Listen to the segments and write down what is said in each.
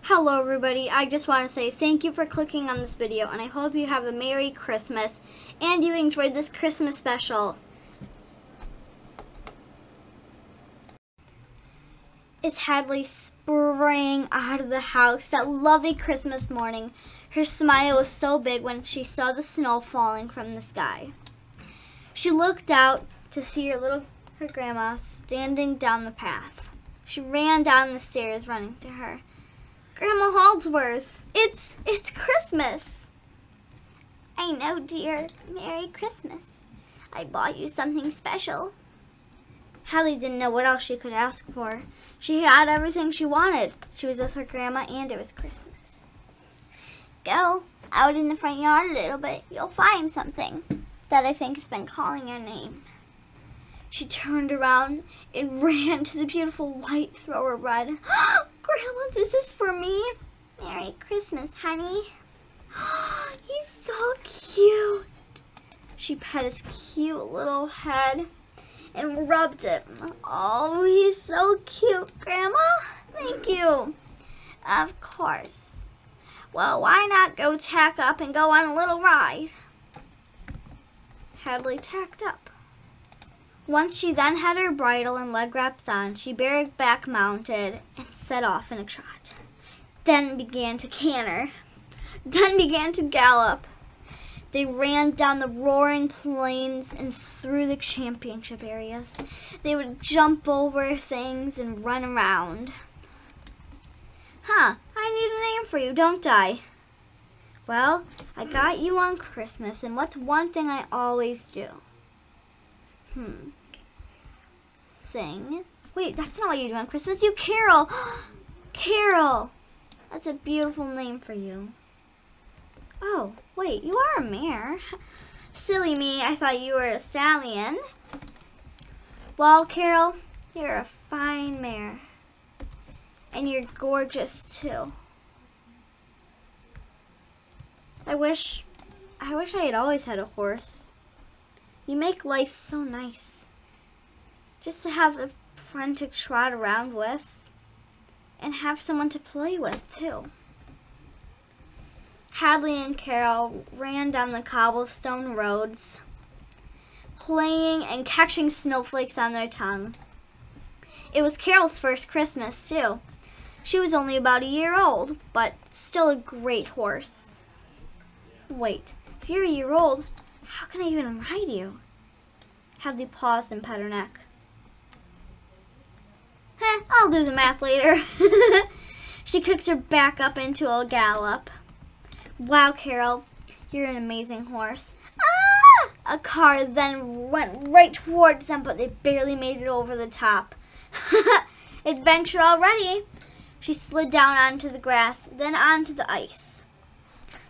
Hello everybody, I just want to say thank you for clicking on this video and I hope you have a Merry Christmas and you enjoyed this Christmas special. It's Hadley sprang out of the house that lovely Christmas morning. Her smile was so big when she saw the snow falling from the sky. She looked out to see her grandma standing down the path. She ran down the stairs running to her. Grandma Halsworth, it's Christmas. I know, dear. Merry Christmas. I bought you something special. Hadley didn't know what else she could ask for. She had everything she wanted. She was with her grandma and it was Christmas. Go out in the front yard a little bit. You'll find something that I think has been calling your name. She turned around and ran to the beautiful white thrower bread. Grandma, this is for me. Merry Christmas, honey. He's so cute. She pet his cute little head and rubbed it. Oh, he's so cute, Grandma. Thank you. Of course. Well, why not go tack up and go on a little ride? Hadley tacked up. Once she then had her bridle and leg wraps on, she bareback mounted and set off in a trot. Then began to canter. Then began to gallop. They ran down the roaring plains and through the championship areas. They would jump over things and run around. I need a name for you, don't I? Well, I got you on Christmas, and what's one thing I always do? Sing. Wait, that's not what you do on Christmas. You carol. Carol. That's a beautiful name for you. Oh, wait, you are a mare. Silly me, I thought you were a stallion. Well, Carol, you're a fine mare. And you're gorgeous, too. I wish I had always had a horse. You make life so nice. Just to have a friend to trot around with and have someone to play with, too. Hadley and Carol ran down the cobblestone roads, playing and catching snowflakes on their tongue. It was Carol's first Christmas, too. She was only about a year old, but still a great horse. Wait, if you're a year old, how can I even ride you? Hadley paused and pet her neck. I'll do the math later. She kicked her back up into a gallop. Wow, Carol, you're an amazing horse. A car then went right towards them, but they barely made it over the top. Adventure already. She slid down onto the grass, then onto the ice.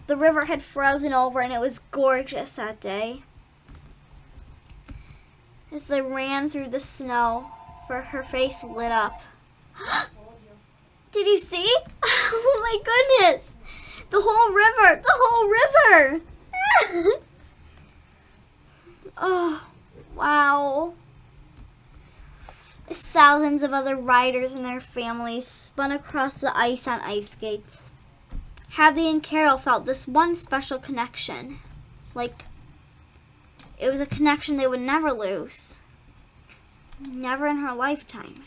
The river had frozen over and it was gorgeous that day. As they ran through the snow, her face lit up. Did you see? Oh my goodness! The whole river! The whole river! Oh, wow. Thousands of other riders and their families spun across the ice on ice skates. Hadley and Carol felt this one special connection. Like, it was a connection they would never lose. Never in her lifetime.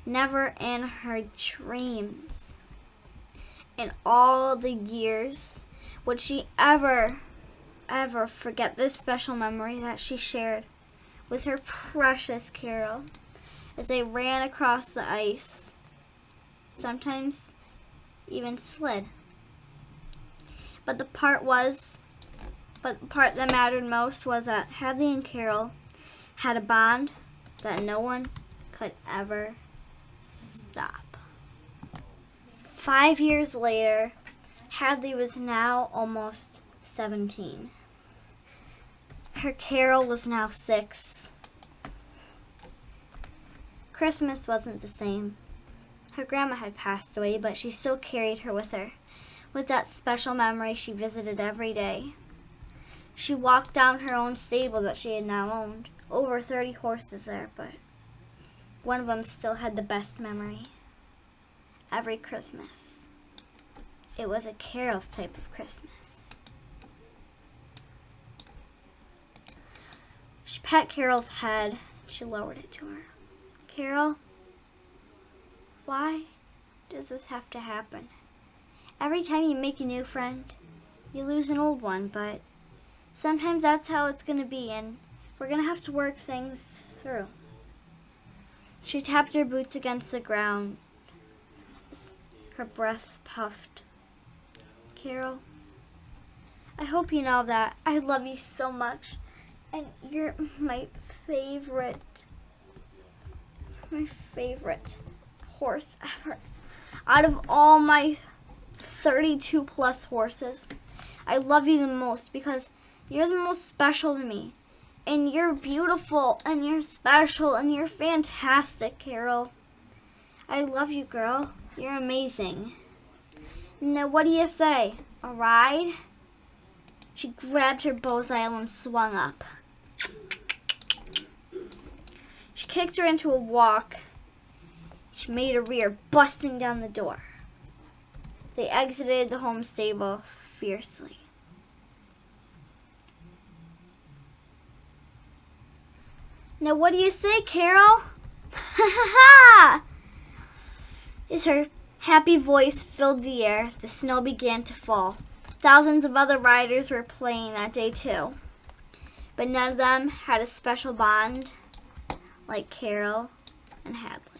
Never in her dreams. In all the years, would she ever forget this special memory that she shared with her precious Carol as they ran across the ice, sometimes even slid. But the part that mattered most was that Hadley and Carol had a bond that no one could ever stop. 5 years later, Hadley was now almost 17. Her Carol was now 6. Christmas wasn't the same. Her grandma had passed away, but she still carried her with her. With that special memory, she visited every day. She walked down her own stable that she had now owned. Over 30 horses there, but one of them still had the best memory. every Christmas. It was a Carol's type of Christmas. She pet Carol's head. She lowered it to her. Carol, why does this have to happen? Every time you make a new friend, you lose an old one, but sometimes that's how it's going to be, and we're going to have to work things through. She tapped her boots against the ground. Her breath puffed. Carol, I hope you know that I love you so much, and you're my favorite horse ever. Out of all my 32 plus horses, I love you the most because you're the most special to me. And you're beautiful, and you're special, and you're fantastic, Carol. I love you, girl. You're amazing. Now, what do you say? A ride? She grabbed her bowsail and swung up. She kicked her into a walk. She made a rear, busting down the door. They exited the home stable fiercely. Now what do you say, Carol? Ha ha ha! As her happy voice filled the air, the snow began to fall. Thousands of other riders were playing that day too. But none of them had a special bond like Carol and Hadley.